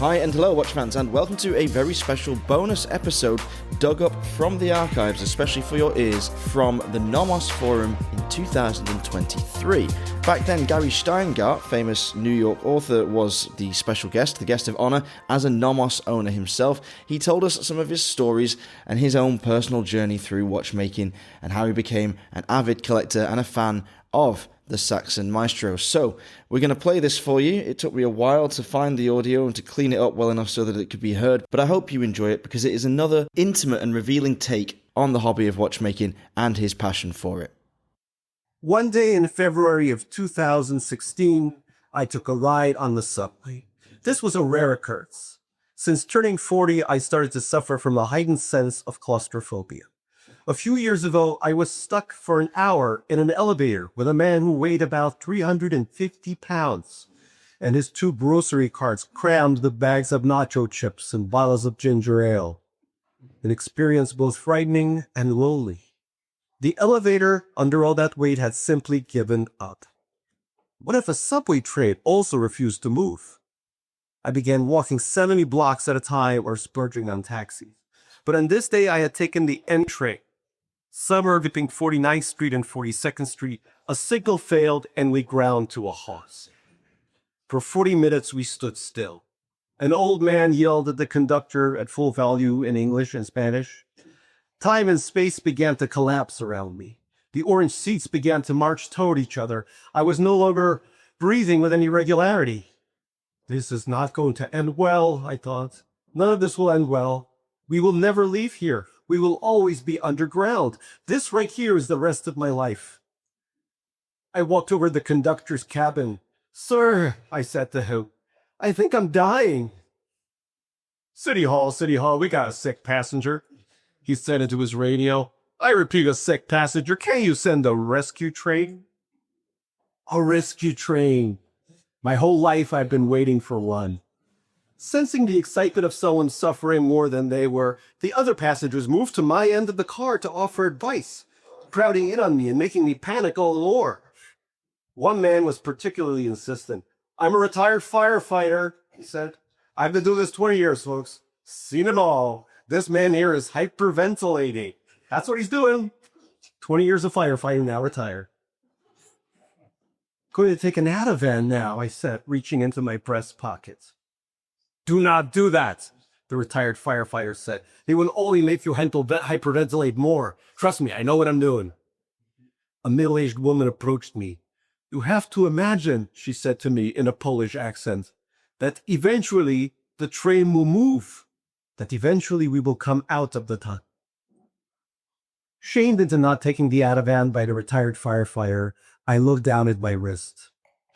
Hi and hello Watch fans, and welcome to a very special bonus episode dug up from the archives, especially for your ears, from the NOMOS forum in 2023. Back then, Gary Shteyngart, famous New York author, was the special guest, the guest of honor, as a NOMOS owner himself. He told us some of his stories and his own personal journey through watchmaking and how he became an avid collector and a fan of the Saxon Maestro. So, we're going to play this for you. It took me a while to find the audio and to clean it up well enough so that it could be heard, but I hope you enjoy it because it is another intimate and revealing take on the hobby of watchmaking and his passion for it. One day in February of 2016, I took a ride on the subway. This was a rare occurrence. Since turning 40, I started to suffer from a heightened sense of claustrophobia. A few years ago, I was stuck for an hour in an elevator with a man who weighed about 350 pounds, and his two grocery carts crammed with bags of nacho chips and bottles of ginger ale. An experience both frightening and lonely. The elevator, under all that weight, had simply given up. What if a subway train also refused to move? I began walking 70 blocks at a time or splurging on taxis. But on this day, I had taken the N train. Somewhere between 49th Street and 42nd Street, a signal failed and we ground to a halt. For 40 minutes, we stood still. An old man yelled at the conductor at full volume in English and Spanish. Time and space began to collapse around me. The orange seats began to march toward each other. I was no longer breathing with any regularity. This is not going to end well, I thought. None of this will end well. We will never leave here. We will always be underground. This right here is the rest of my life. I walked over to the conductor's cabin. Sir, I said to him, I think I'm dying. City Hall, we got a sick passenger. He said into his radio. I repeat, a sick passenger. Can you send a rescue train? A rescue train. My whole life I've been waiting for one. Sensing the excitement of someone suffering more than they were, the other passengers moved to my end of the car to offer advice, crowding in on me and making me panic all the more. One man was particularly insistent. I'm a retired firefighter, he said. I've been doing this 20 years, folks. Seen it all. This man here is hyperventilating. That's what he's doing. 20 years of firefighting, now retired. Going to take an Ativan now, I said, reaching into my breast pocket. Do not do that, the retired firefighter said. They will only make you hyperventilate more. Trust me, I know what I'm doing. A middle-aged woman approached me. You have to imagine, she said to me in a Polish accent, that eventually the train will move, that eventually we will come out of the tunnel. Shamed into not taking the Ativan by the retired firefighter, I looked down at my wrist.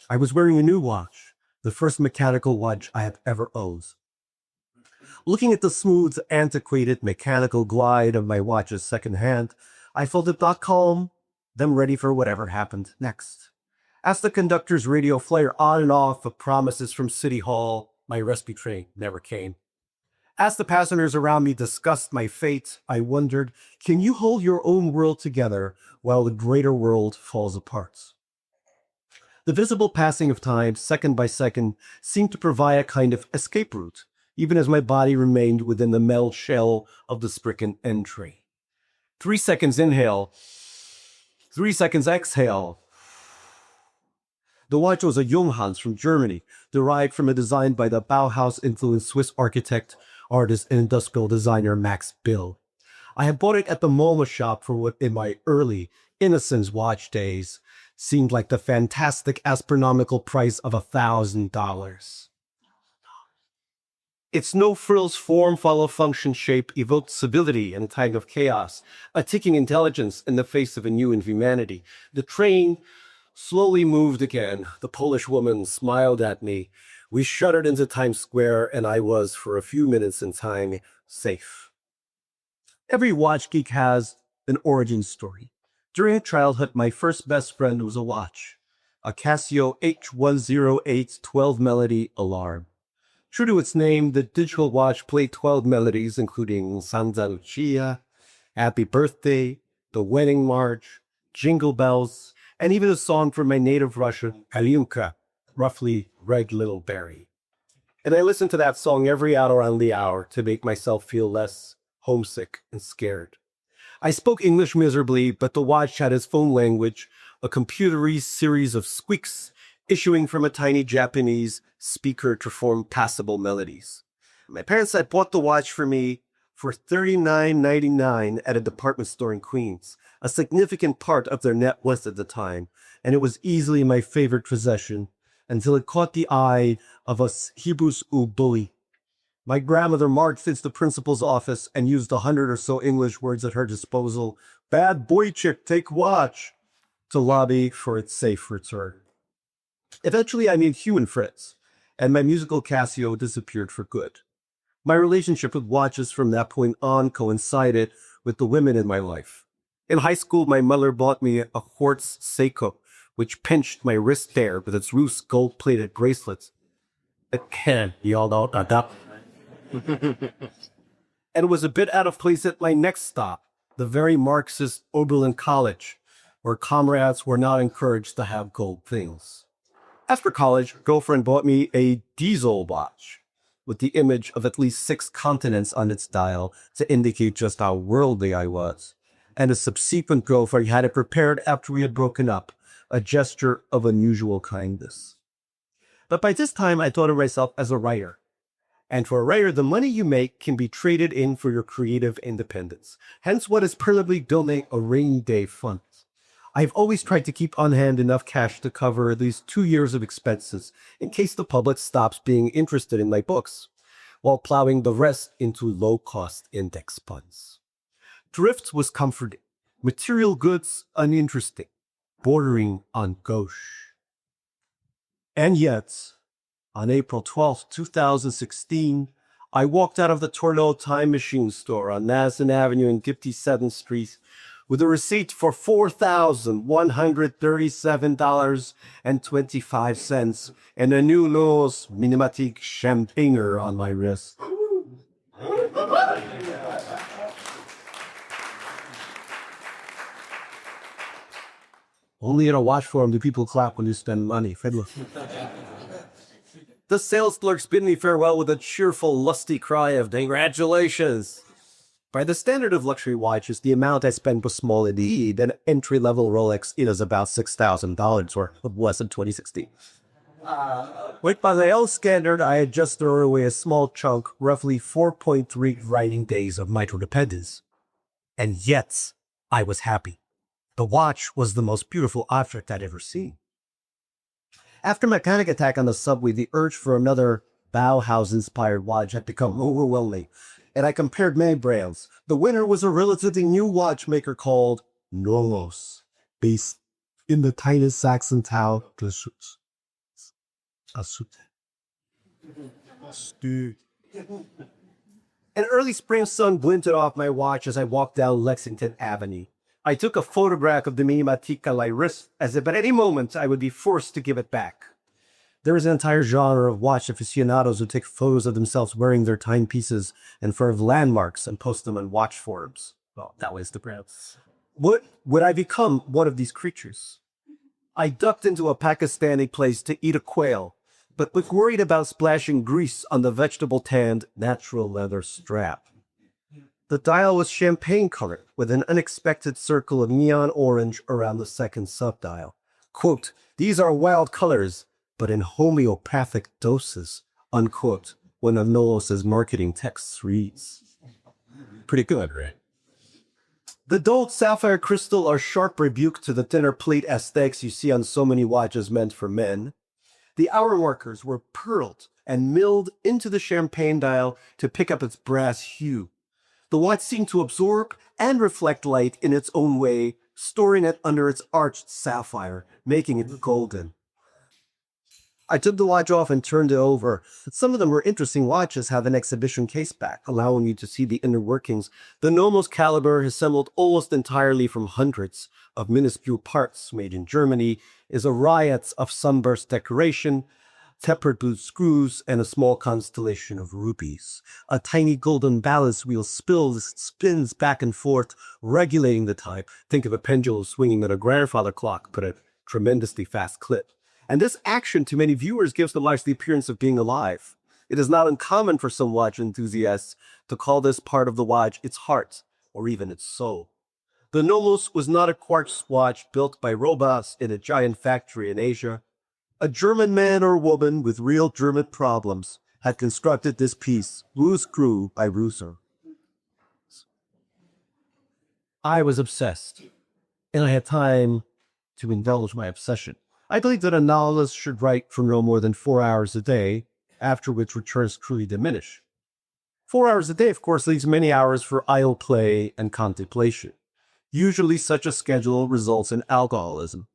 I was wearing a new watch. The first mechanical watch I have ever owned. Looking at the smooth, antiquated mechanical glide of my watch's second hand, I felt it not calm, then ready for whatever happened next. As the conductor's radio flared on and off of promises from City Hall, my rescue train never came. As the passengers around me discussed my fate, I wondered, can you hold your own world together while the greater world falls apart? The visible passing of time, second by second, seemed to provide a kind of escape route, even as my body remained within the metal shell of the stricken entry. 3 seconds inhale, 3 seconds exhale. The watch was a Junghans from Germany, derived from a design by the Bauhaus-influenced Swiss architect, artist, and industrial designer Max Bill. I had bought it at the NOMOS shop for what, in my early, innocent watch days, seemed like the fantastic astronomical price of $1,000. Its no-frills form, follow-function shape evoked civility in a time of chaos, a ticking intelligence in the face of a new humanity. The train slowly moved again. The Polish woman smiled at me. We shuddered into Times Square, and I was, for a few minutes in time, safe. Every watch geek has an origin story. During childhood, my first best friend was a watch, a Casio H108 12 melody alarm. True to its name, the digital watch played 12 melodies, including Santa Lucia, Happy Birthday, the Wedding March, Jingle Bells, and even a song from my native Russian, Alyunka, roughly Red Little Berry. And I listen to that song every hour on the hour to make myself feel less homesick and scared. I spoke English miserably, but the watch had its phone language, a computery series of squeaks issuing from a tiny Japanese speaker to form passable melodies. My parents had bought the watch for me for $39.99 at a department store in Queens, a significant part of their net worth at the time, and it was easily my favorite possession until it caught the eye of a Hibus bully. My grandmother marched into the principal's office and used 100 or so English words at her disposal, "Bad boy chick, take watch," to lobby for its safe return. Eventually, I made human friends, and my musical Casio disappeared for good. My relationship with watches from that point on coincided with the women in my life. In high school, my mother bought me a quartz Seiko, which pinched my wrist there with its loose gold-plated bracelets. It can, y'all know that. And was a bit out of place at my next stop, the very Marxist Oberlin College, where comrades were not encouraged to have gold things. After college, girlfriend bought me a diesel watch with the image of at least 6 continents on its dial to indicate just how worldly I was. And a subsequent girlfriend had it prepared after we had broken up, a gesture of unusual kindness. But by this time, I thought of myself as a writer. And for a writer, the money you make can be traded in for your creative independence. Hence what is probably building a rainy day fund. I've always tried to keep on hand enough cash to cover at least 2 years of expenses in case the public stops being interested in my books, while plowing the rest into low-cost index funds. Thrift was comforting, material goods uninteresting, bordering on gauche. And yet, on April 12, 2016, I walked out of the Tourneau Time Machine store on Madison Avenue and 57th Street with a receipt for $4,137.25 and a new NOMOS Minimatic Shteyngart on my wrist. Only in a watch forum do people clap when you spend money. The sales clerks bid me farewell with a cheerful, lusty cry of "Congratulations!" By the standard of luxury watches, the amount I spent was small indeed. An entry-level Rolex is about $6,000, or less in 2016. By my own standard, I had just thrown away a small chunk, roughly 4.3 writing days of my dependence. And yet, I was happy. The watch was the most beautiful object I'd ever seen. After my panic attack on the subway, the urge for another Bauhaus-inspired watch had become overwhelming, and I compared many brands. The winner was a relatively new watchmaker called NOMOS, based in the tiny Saxon town Glashütte. An early spring sun glinted off my watch as I walked down Lexington Avenue. I took a photograph of the Minimatic on my wrist, as if at any moment I would be forced to give it back. There is an entire genre of watch aficionados who take photos of themselves wearing their timepieces and of landmarks and post them on watch forums. Well, that was the brand. Would I become one of these creatures? I ducked into a Pakistani place to eat a quail, but was worried about splashing grease on the vegetable-tanned natural leather strap. The dial was champagne-colored, with an unexpected circle of neon orange around the second subdial. Quote, "These are wild colors, but in homeopathic doses," unquote, one of NOMOS' marketing texts reads. Pretty good, right? The dulled sapphire crystal are sharp rebuke to the thinner plate aesthetics you see on so many watches meant for men. The hour markers were pearled and milled into the champagne dial to pick up its brass hue. The watch seemed to absorb and reflect light in its own way, storing it under its arched sapphire, making it golden. I took the watch off and turned it over. Some of the more interesting watches have an exhibition case back, allowing you to see the inner workings. The NOMOS caliber, assembled almost entirely from hundreds of minuscule parts made in Germany, is a riot of sunburst decoration, tempered blue screws, and a small constellation of rubies. A tiny golden ballast wheel spins back and forth, regulating the time. Think of a pendulum swinging at a grandfather clock, but at a tremendously fast clip. And this action to many viewers gives the watch the appearance of being alive. It is not uncommon for some watch enthusiasts to call this part of the watch its heart, or even its soul. The NOMOS was not a quartz watch built by robots in a giant factory in Asia. A German man or woman with real German problems had constructed this piece, ruse screw by ruser. I was obsessed, and I had time to indulge my obsession. I believe that a novelist should write for no more than 4 hours a day, after which returns truly diminish. 4 hours a day, of course, leaves many hours for idle play and contemplation. Usually such a schedule results in alcoholism.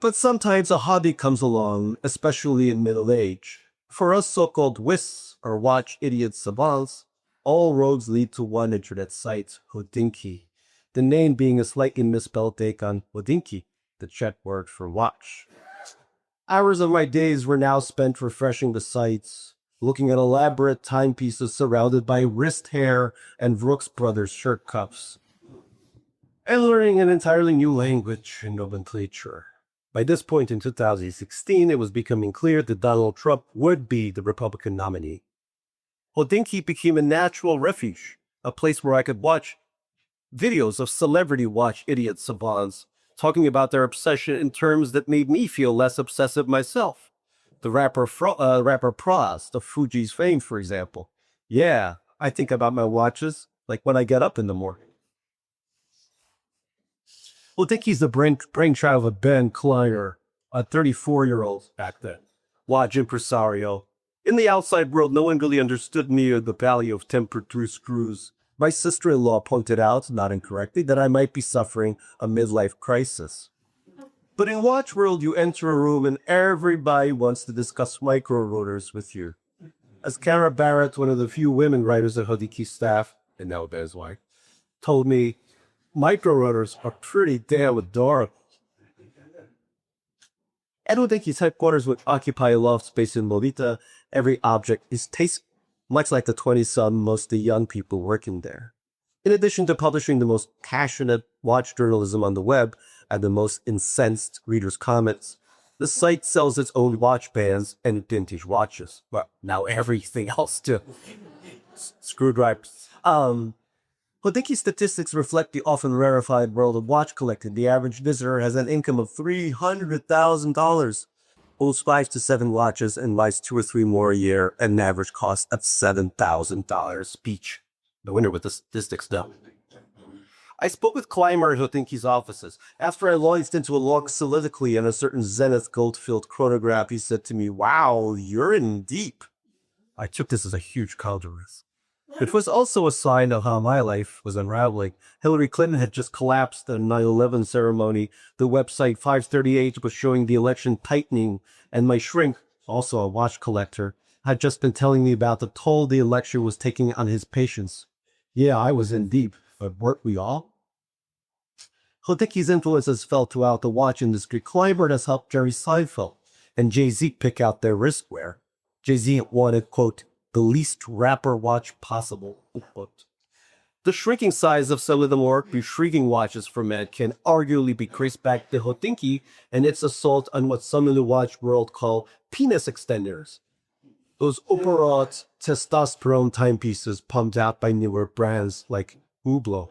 But sometimes a hobby comes along, especially in middle age. For us so-called WIS, or watch idiot savants, all roads lead to one internet site, Hodinky. The name being a slightly misspelled take on Hodinky, the Czech word for watch. Hours of my days were now spent refreshing the sites, looking at elaborate timepieces surrounded by wrist hair and Brooks Brothers shirt cuffs, and learning an entirely new language and nomenclature. By this point in 2016, it was becoming clear that Donald Trump would be the Republican nominee. Hodinky became a natural refuge, a place where I could watch videos of celebrity watch idiot savants talking about their obsession in terms that made me feel less obsessive myself. The rapper Prost of Fuji's fame, for example. Yeah, I think about my watches like when I get up in the morning. Hodinky's the brainchild of Ben Kleiner, a 34-year-old back then, watch impresario. In the outside world, no one really understood me or the value of tempered through screws. My sister-in-law pointed out, not incorrectly, that I might be suffering a midlife crisis. But in watch world, you enter a room and everybody wants to discuss micro rotors with you. As Kara Barrett, one of the few women writers at Hodinky's staff, and now Ben's wife, told me, micro rotors are pretty damn adorable. At Hodinky's headquarters would occupy a loft space in Lolita. Every object is tasteful, much like the 20-some mostly young people working there. In addition to publishing the most passionate watch journalism on the web and the most incensed readers' comments, the site sells its own watch bands and vintage watches. Well, now everything else too. Screwdrivers. Hodinky's statistics reflect the often rarefied world of watch collecting. The average visitor has an income of $300,000, owns 5 to 7 watches, and buys 2 or 3 more a year at an average cost of $7,000 each. I wonder what the statistics do. I spoke with Clymer at Hodinky's offices. After I launched into a long soliloquy on a certain Zenith gold-filled chronograph, he said to me, "Wow, you're in deep." I took this as a huge compliment. It was also a sign of how my life was unraveling. Hillary Clinton had just collapsed at a 9/11 ceremony. The website 538 was showing the election tightening, and my shrink, also a watch collector, had just been telling me about the toll the election was taking on his patients. Yeah, I was in deep, but weren't we all? Hodinky's influence has felt throughout the watch industry. Clymer has helped Jerry Seinfeld and Jay-Z pick out their wristwear. Jay-Z wanted, quote, the least rapper watch possible, unquote. The shrinking size of some of the more shrieking watches for men can arguably be traced back to Hodinky and its assault on what some in the watch world call penis extenders. Those upper-wrought testosterone timepieces pumped out by newer brands like Hublot,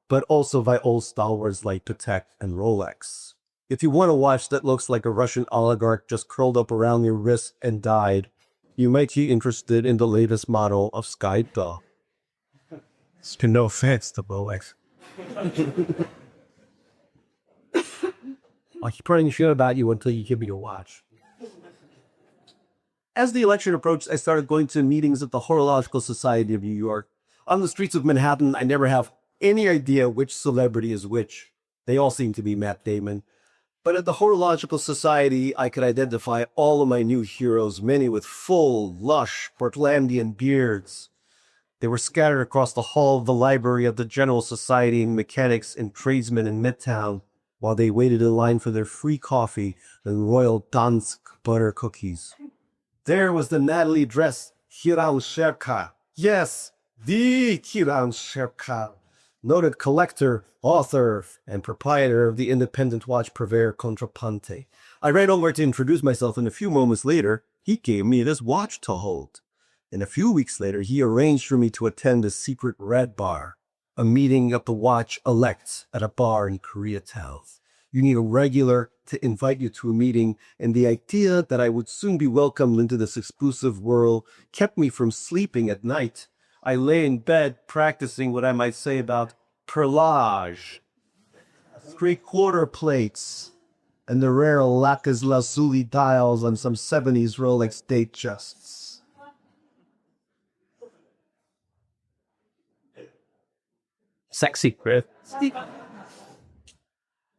but also by old stalwarts like Patek and Rolex. If you want a watch that looks like a Russian oligarch just curled up around your wrist and died, you might be interested in the latest model of Sky-Dog. No offense to Rolex. I'll keep running shit about you until you give me a watch. As the election approached, I started going to meetings at the Horological Society of New York. On the streets of Manhattan, I never have any idea which celebrity is which. They all seem to be Matt Damon. But at the Horological Society, I could identify all of my new heroes, many with full, lush, Portlandian beards. They were scattered across the hall of the library of the General Society of Mechanics and Tradesmen in Midtown, while they waited in line for their free coffee and Royal Dansk butter cookies. There was the Natalie dress, Kiran Sherka. Yes, the Kiran Sherka. noted collector, author, and proprietor of the independent watch purveyor Contrapante. I ran over to introduce myself, and a few moments later, he gave me this watch to hold. And a few weeks later, he arranged for me to attend a secret red bar, a meeting of the watch elects at a bar in Koreatown. You need a regular to invite you to a meeting, and the idea that I would soon be welcomed into this exclusive world kept me from sleeping at night. I lay in bed practicing what I might say about perlage, 3/4 plates, and the rare lapis lazuli dials on some 70s Rolex Datejusts. Sexy, Chris.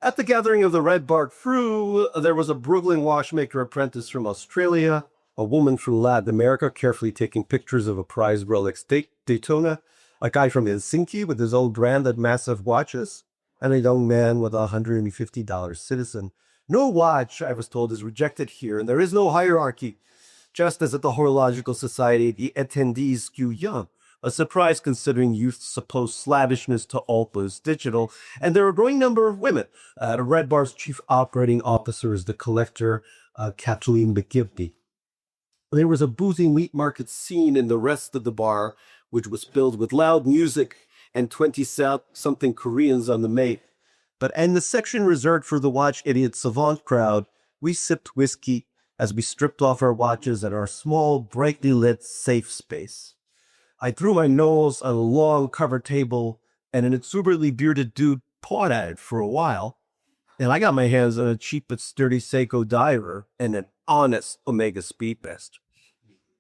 At the gathering of the Red Bark crew, there was a Brooklyn watchmaker apprentice from Australia, a woman from Latin America carefully taking pictures of a prized Rolex Daytona, a guy from Helsinki with his old branded massive watches, and a young man with a $150 citizen. No watch, I was told, is rejected here, and there is no hierarchy. Just as at the Horological Society, the attendees skew young, a surprise considering youth's supposed slavishness to all was digital, and there are a growing number of women. The Red Bar's chief operating officer is the collector, Kathleen McGibney. There was a boozy meat market scene in the rest of the bar, which was filled with loud music and 20-something Koreans on the mate. But in the section reserved for the watch idiot savant crowd, we sipped whiskey as we stripped off our watches at our small, brightly lit safe space. I threw my nose on a long cover table, and an exuberantly bearded dude pawed at it for a while, and I got my hands on a cheap but sturdy Seiko diver and an honest Omega Speedbest.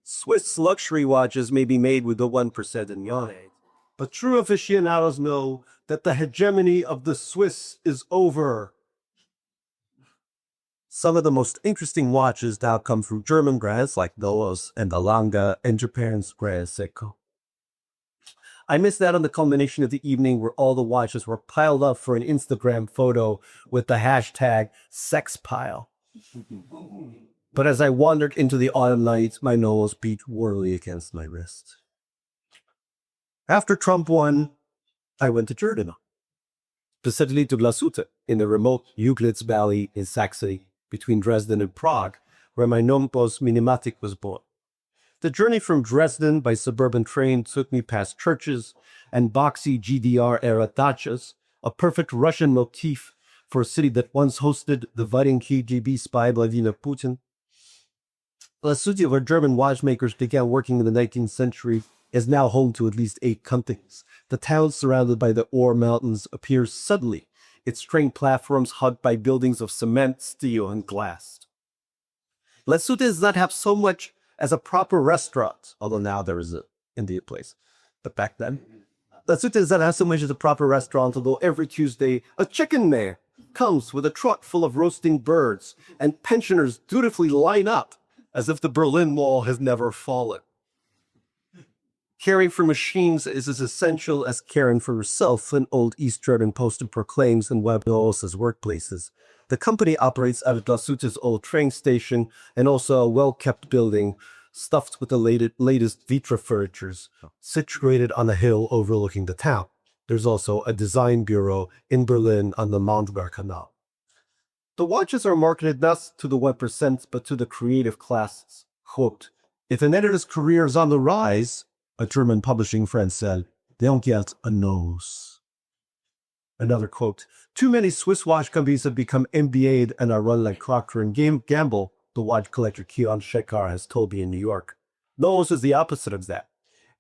Swiss luxury watches may be made with the 1% in Yone, but true aficionados know that the hegemony of the Swiss is over. Some of the most interesting watches now come from German brands like NOMOS and Alanga, and Japan's brand Seiko. I missed out on the culmination of the evening where all the watches were piled up for an Instagram photo with the hashtag #SexPile. But as I wandered into the autumn night, my nose beat warily against my wrist. After Trump won, I went to Germany, specifically to Glashütte, in the remote Euclid's Valley in Saxony, between Dresden and Prague, where my NOMOS Minimatic was born. The journey from Dresden by suburban train took me past churches and boxy GDR-era dachas, a perfect Russian motif for a city that once hosted the budding KGB spy Vladimir Putin. Glashütte, where German watchmakers began working in the 19th century, is now home to at least 8 companies. The town, surrounded by the Ore Mountains, appears suddenly, its train platforms hugged by buildings of cement, steel, and glass. Glashütte does not have so much as a proper restaurant, although now there is an Indian place. But back then, Glashütte does not have so much as a proper restaurant, although every Tuesday a chicken mayor comes with a truck full of roasting birds, and pensioners dutifully line up as if the Berlin Wall has never fallen. Caring for machines is as essential as caring for yourself, an old East German poster proclaims in Webnos' workplaces. The company operates out of Glashütte's old train station and also a well-kept building stuffed with the latest Vitra furnitures, situated on a hill overlooking the town. There's also a design bureau in Berlin on the Mondgar Canal. The watches are marketed not to the 1%, but to the creative classes. Quote, "If an editor's career is on the rise," a German publishing friend said, "they don't get a nose." Another quote, "Too many Swiss watch companies have become MBA'd and are run like Procter and Gamble," the watch collector Kion Shekar has told me in New York. NOMOS is the opposite of that.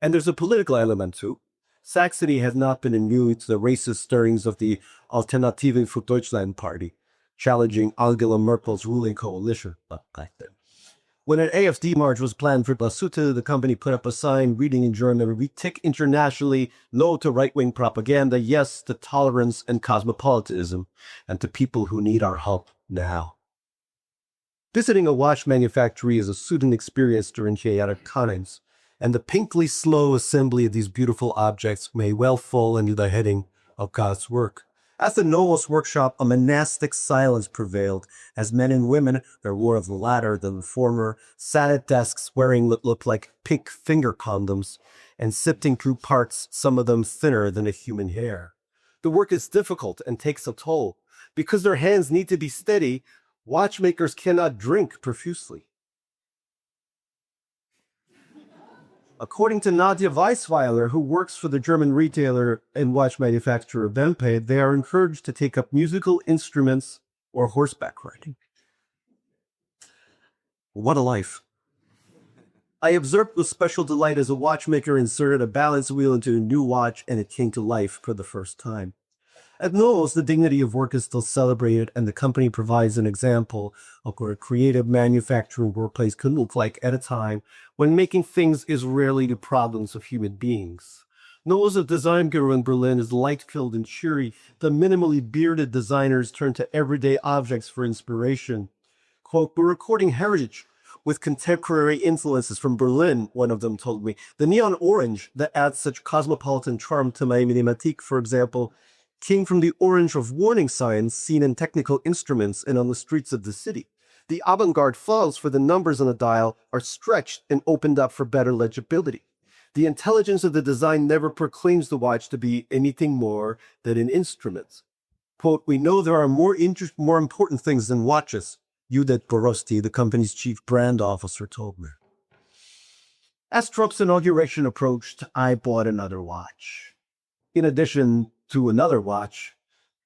And there's a political element too. Saxony has not been immune to the racist stirrings of the Alternative für Deutschland party, challenging Angela Merkel's ruling coalition back then. When an AfD march was planned for Glashütte, the company put up a sign reading in German, "We tick internationally, no to right-wing propaganda, yes to tolerance and cosmopolitanism, and to people who need our help now." Visiting a watch manufactory is a soothing experience during chaotic times, and the painfully slow assembly of these beautiful objects may well fall under the heading of God's work. At the NOMOS workshop, a monastic silence prevailed, as men and women, there were of the latter than the former, sat at desks wearing what looked like pink finger condoms, and sifting through parts, some of them thinner than a human hair. The work is difficult and takes a toll. Because their hands need to be steady, watchmakers cannot drink profusely. According to Nadia Weisweiler, who works for the German retailer and watch manufacturer Wempe, they are encouraged to take up musical instruments or horseback riding. What a life. I observed with special delight as a watchmaker inserted a balance wheel into a new watch and it came to life for the first time. At NOMOS, the dignity of work is still celebrated, and the company provides an example of what a creative manufacturing workplace could look like at a time when making things is rarely the problems of human beings. NOMOS, a design guru in Berlin, is light-filled and cheery. The minimally bearded designers turn to everyday objects for inspiration. Quote, "We're recording heritage with contemporary influences from Berlin," one of them told me. "The neon orange that adds such cosmopolitan charm to my Minimatique, for example, came from the orange of warning signs seen in technical instruments and on the streets of the city. The avant-garde files for the numbers on the dial are stretched and opened up for better legibility. The intelligence of the design never proclaims the watch to be anything more than an instrument." Quote, "We know there are more important things than watches," Judith Borosti, the company's chief brand officer, told me. As Trump's inauguration approached, I bought another watch. In addition to another watch,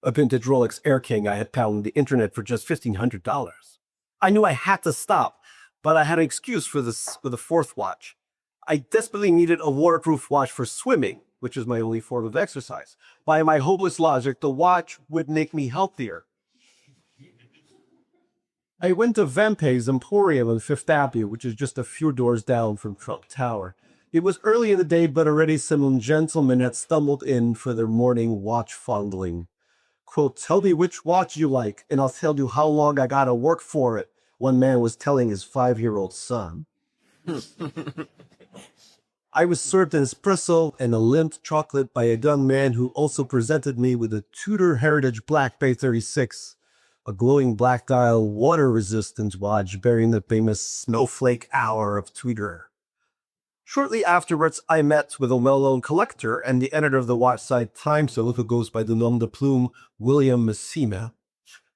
a vintage Rolex Air King I had found on the internet for just $1,500. I knew I had to stop, but I had an excuse for the fourth watch. I desperately needed a waterproof watch for swimming, which is my only form of exercise. By my hopeless logic, the watch would make me healthier. I went to Wempe's Emporium on Fifth Avenue, which is just a few doors down from Trump Tower. It was early in the day, but already some gentlemen had stumbled in for their morning watch fondling. Quote, "Tell me which watch you like, and I'll tell you how long I gotta work for it," one man was telling his 5-year-old son. I was served an espresso and a limped chocolate by a young man who also presented me with a Tudor Heritage Black Bay 36, a glowing black dial water-resistant watch bearing the famous snowflake hour of Tudor. Shortly afterwards, I met with a well-known collector and the editor of the Watchside Times, who goes by the nom de plume William Massima,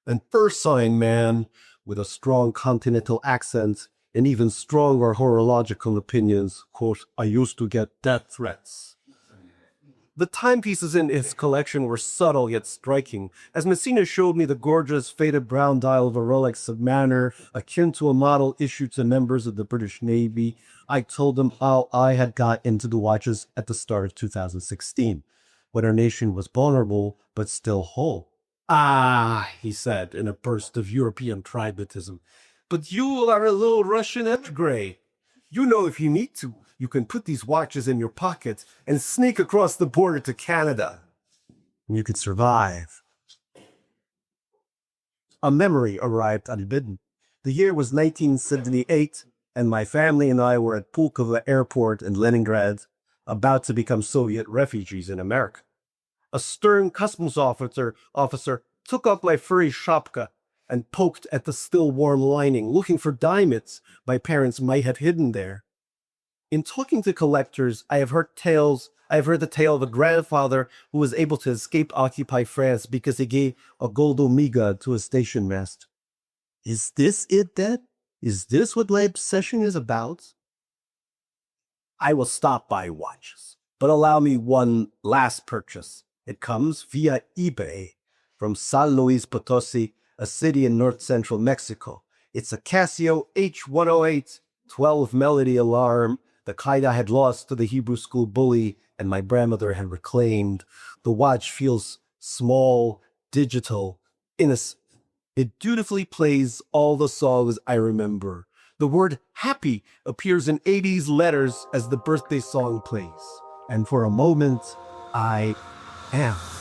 an Ursine man with a strong continental accent and even stronger horological opinions. Quote, "I used to get death threats." The timepieces in his collection were subtle yet striking. As Messina showed me the gorgeous faded brown dial of a Rolex Submariner, akin to a model issued to members of the British Navy, I told him how I had got into the watches at the start of 2016, when our nation was vulnerable but still whole. "Ah," he said in a burst of European pragmatism, "but you are a little Russian émigré. You know, if you need to, you can put these watches in your pocket and sneak across the border to Canada. You could survive." A memory arrived unbidden. The year was 1978, and my family and I were at Pulkovo Airport in Leningrad, about to become Soviet refugees in America. A stern customs officer took up my furry shapka and poked at the still warm lining, looking for diamonds my parents might have hidden there. In talking to collectors, I have heard the tale of a grandfather who was able to escape Occupy France because he gave a gold omega to a station master. Is this it, Dad? Is this what my obsession is about? I will stop by watches, but allow me one last purchase. It comes via eBay from San Luis Potosi, a city in north-central Mexico. It's a Casio H108 12 melody alarm, the kind I had lost to the Hebrew school bully and my grandmother had reclaimed. The watch feels small, digital, innocent. It dutifully plays all the songs I remember. The word happy appears in 80s letters as the birthday song plays. And for a moment, I am.